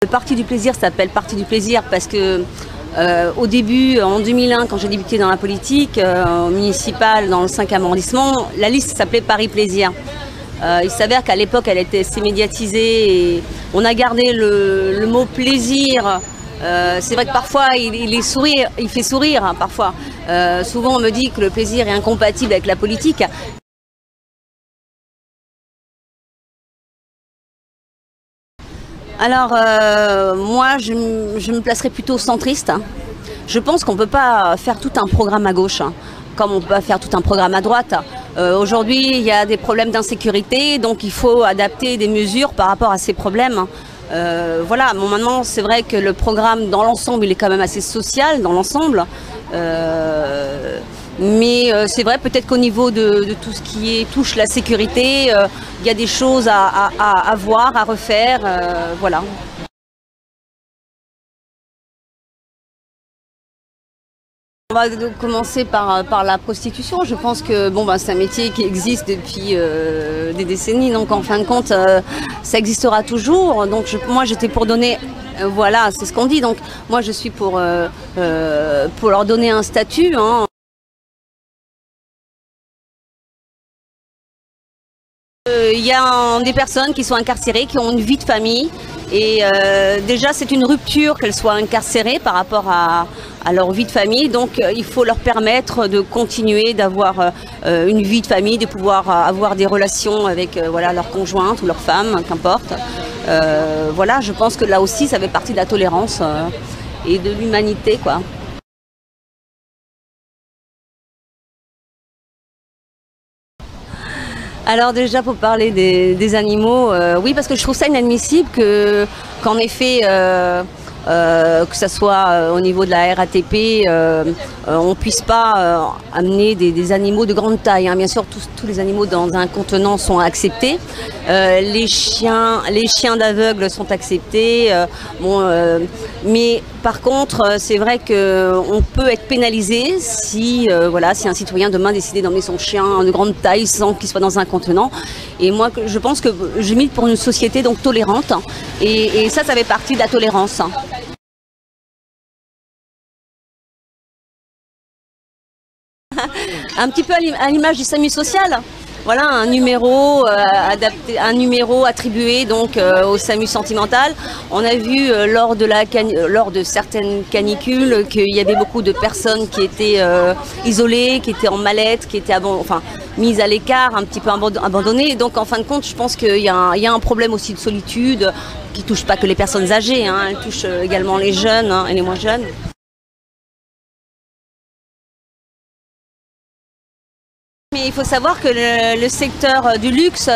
Le Parti du plaisir s'appelle Parti du plaisir parce que au début, en 2001, quand j'ai débuté dans la politique municipale dans le 5e arrondissement, la liste s'appelait Paris Plaisir. Il s'avère qu'à l'époque, elle était assez médiatisée et on a gardé le mot plaisir. C'est vrai que parfois, il fait sourire, hein, parfois. Souvent, on me dit que le plaisir est incompatible avec la politique. Alors, moi, je me placerais plutôt centriste. Je pense qu'on ne peut pas faire tout un programme à gauche, hein, comme on ne peut pas faire tout un programme à droite. Aujourd'hui, il y a des problèmes d'insécurité, donc il faut adapter des mesures par rapport à ces problèmes. Voilà, bon, maintenant, c'est vrai que le programme, dans l'ensemble, il est quand même assez social, dans l'ensemble. Mais c'est vrai, peut-être qu'au niveau de tout ce qui touche la sécurité, il y a des choses à voir, à refaire, voilà. On va commencer par la prostitution. Je pense que bon, c'est un métier qui existe depuis des décennies, donc en fin de compte, ça existera toujours. Donc moi, j'étais pour donner, voilà, c'est ce qu'on dit. Donc moi, je suis pour leur donner un statut, hein. Il y a des personnes qui sont incarcérées, qui ont une vie de famille. Et déjà, c'est une rupture qu'elles soient incarcérées par rapport à leur vie de famille. Donc, il faut leur permettre de continuer d'avoir une vie de famille, de pouvoir avoir des relations avec voilà, leur conjointe ou leur femme, qu'importe. Voilà, je pense que là aussi, ça fait partie de la tolérance et de l'humanité, quoi. Alors déjà pour parler des animaux, oui parce que je trouve ça inadmissible qu'en effet, que ce soit au niveau de la RATP, on ne puisse pas amener des animaux de grande taille, hein. Bien sûr, tous les animaux dans un contenant sont acceptés. Les chiens d'aveugles sont acceptés. Mais par contre, c'est vrai qu'on peut être pénalisé si, voilà, si un citoyen demain décidait d'emmener son chien de grande taille sans qu'il soit dans un contenant. Et moi, je pense que je milite pour une société donc tolérante. Et ça fait partie de la tolérance. Un petit peu à l'image du SAMU social. Voilà, un numéro adapté, un numéro attribué donc au SAMU sentimental. On a vu lors de certaines canicules qu'il y avait beaucoup de personnes qui étaient isolées, qui étaient en mallette, qui étaient mises à l'écart, un petit peu abandonnées. Donc en fin de compte, je pense qu'il y a un problème aussi de solitude qui touche pas que les personnes âgées, hein, elle touche également les jeunes, hein, et les moins jeunes. Mais il faut savoir que le secteur du luxe,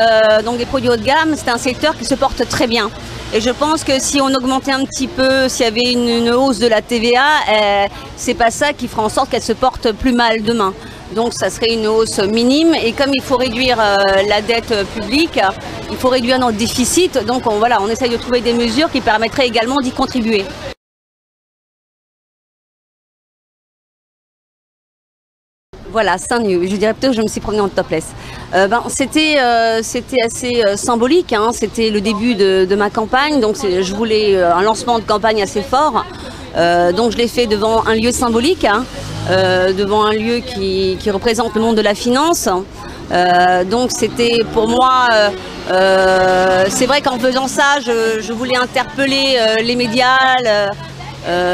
donc des produits haut de gamme, c'est un secteur qui se porte très bien. Et je pense que si on augmentait un petit peu, s'il y avait une hausse de la TVA, c'est pas ça qui fera en sorte qu'elle se porte plus mal demain. Donc ça serait une hausse minime. Et comme il faut réduire la dette publique, il faut réduire notre déficit. Donc voilà, on essaye de trouver des mesures qui permettraient également d'y contribuer. Voilà, Saint-Nu. Je dirais plutôt que je me suis promenée en topless. C'était assez symbolique, hein. C'était le début de ma campagne, donc je voulais un lancement de campagne assez fort. Donc je l'ai fait devant un lieu symbolique, hein, devant un lieu qui représente le monde de la finance. Donc c'était pour moi, c'est vrai qu'en faisant ça, je voulais interpeller les médias,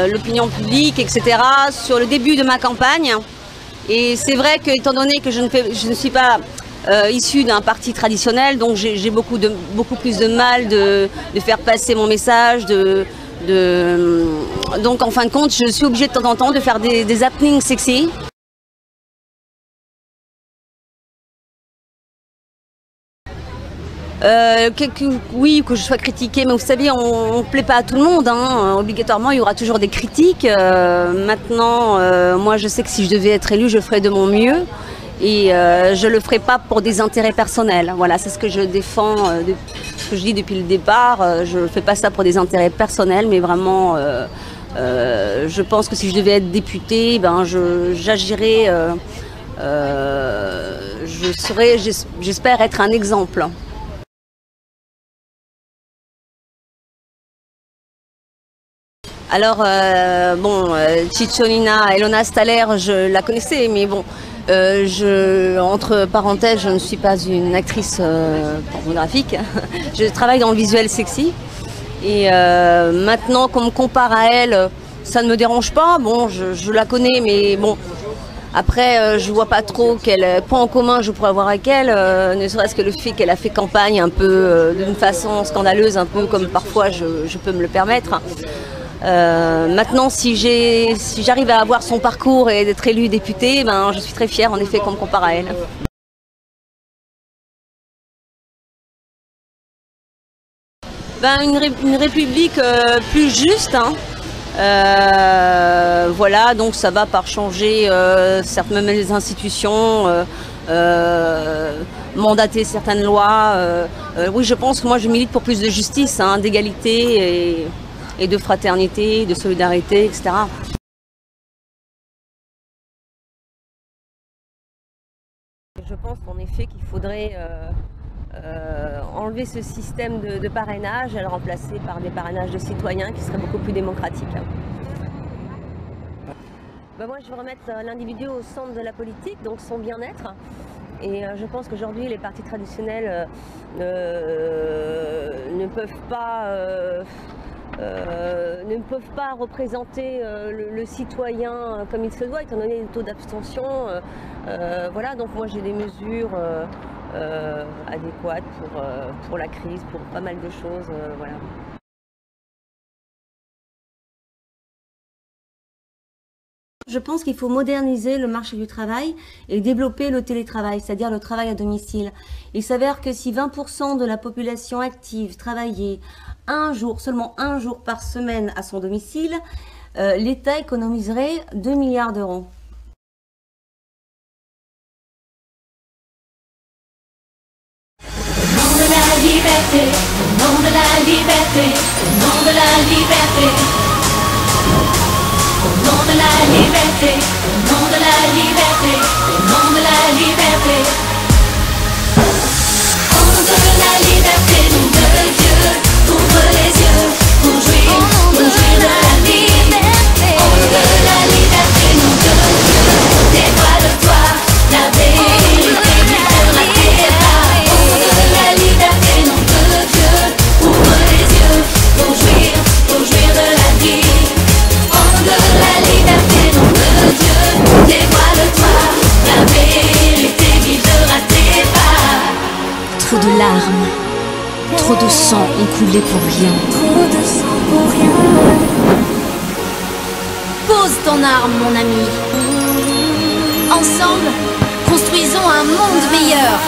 l'opinion publique, etc. sur le début de ma campagne. Et c'est vrai que, étant donné que je ne suis pas issue d'un parti traditionnel, donc j'ai beaucoup plus de mal de faire passer mon message. Donc en fin de compte, je suis obligée de temps en temps de faire des happenings sexy. Oui, que je sois critiquée, mais vous savez, on ne plaît pas à tout le monde, hein. Obligatoirement, il y aura toujours des critiques. Maintenant, moi, je sais que si je devais être élue, je ferais de mon mieux. Et je ne le ferai pas pour des intérêts personnels. Voilà, c'est ce que je défends, ce que je dis depuis le départ. Je ne fais pas ça pour des intérêts personnels, mais vraiment, je pense que si je devais être députée, j'agirais, j'espère être un exemple. Alors, bon, Cicciolina, Elona Staller, je la connaissais, mais bon, entre parenthèses, je ne suis pas une actrice pornographique. Je travaille dans le visuel sexy. Et maintenant qu'on me compare à elle, ça ne me dérange pas. Bon, je la connais, mais bon, après, je vois pas trop quel point en commun je pourrais avoir avec elle, ne serait-ce que le fait qu'elle a fait campagne un peu d'une façon scandaleuse, un peu comme parfois je peux me le permettre. Maintenant, si j'arrive à avoir son parcours et d'être élue députée, ben, je suis très fière en effet qu'on me compare à elle. Ben, une république plus juste, hein. Voilà, donc ça va par changer certes même les institutions, mandater certaines lois. Oui, je pense que moi je milite pour plus de justice, hein, d'égalité et de fraternité, de solidarité, etc. Je pense en effet qu'il faudrait enlever ce système de parrainage et le remplacer par des parrainages de citoyens qui seraient beaucoup plus démocratiques. Ben moi, je veux remettre l'individu au centre de la politique, donc son bien-être. Et je pense qu'aujourd'hui, les partis traditionnels ne peuvent pas représenter le citoyen comme il se doit, étant donné les taux d'abstention. Voilà, donc moi j'ai des mesures adéquates pour la crise, pour pas mal de choses. Voilà. Je pense qu'il faut moderniser le marché du travail et développer le télétravail, c'est-à-dire le travail à domicile. Il s'avère que si 20% de la population active travaillait seulement un jour par semaine à son domicile, l'État économiserait 2 milliards d'euros. Au nom de la liberté, au nom de la liberté, au nom de la liberté. Au nom de la liberté, au nom de la liberté, au nom de la liberté. Au nom de la liberté, nom de Dieu, ouvre les yeux pour jouir de la vie. Au nom de la liberté, nom de Dieu, dévoile-toi, la vérité libère tes pas. Au nom de la liberté, nom de Dieu, ouvre les yeux pour jouir de la vie. De la liberté, nom de Dieu, dévoile-toi, la vérité guidera tes pas. Trop de larmes, trop de sang ont coulé pour rien. Trop de sang pour rien. Pose ton arme, mon ami. Ensemble, construisons un monde meilleur.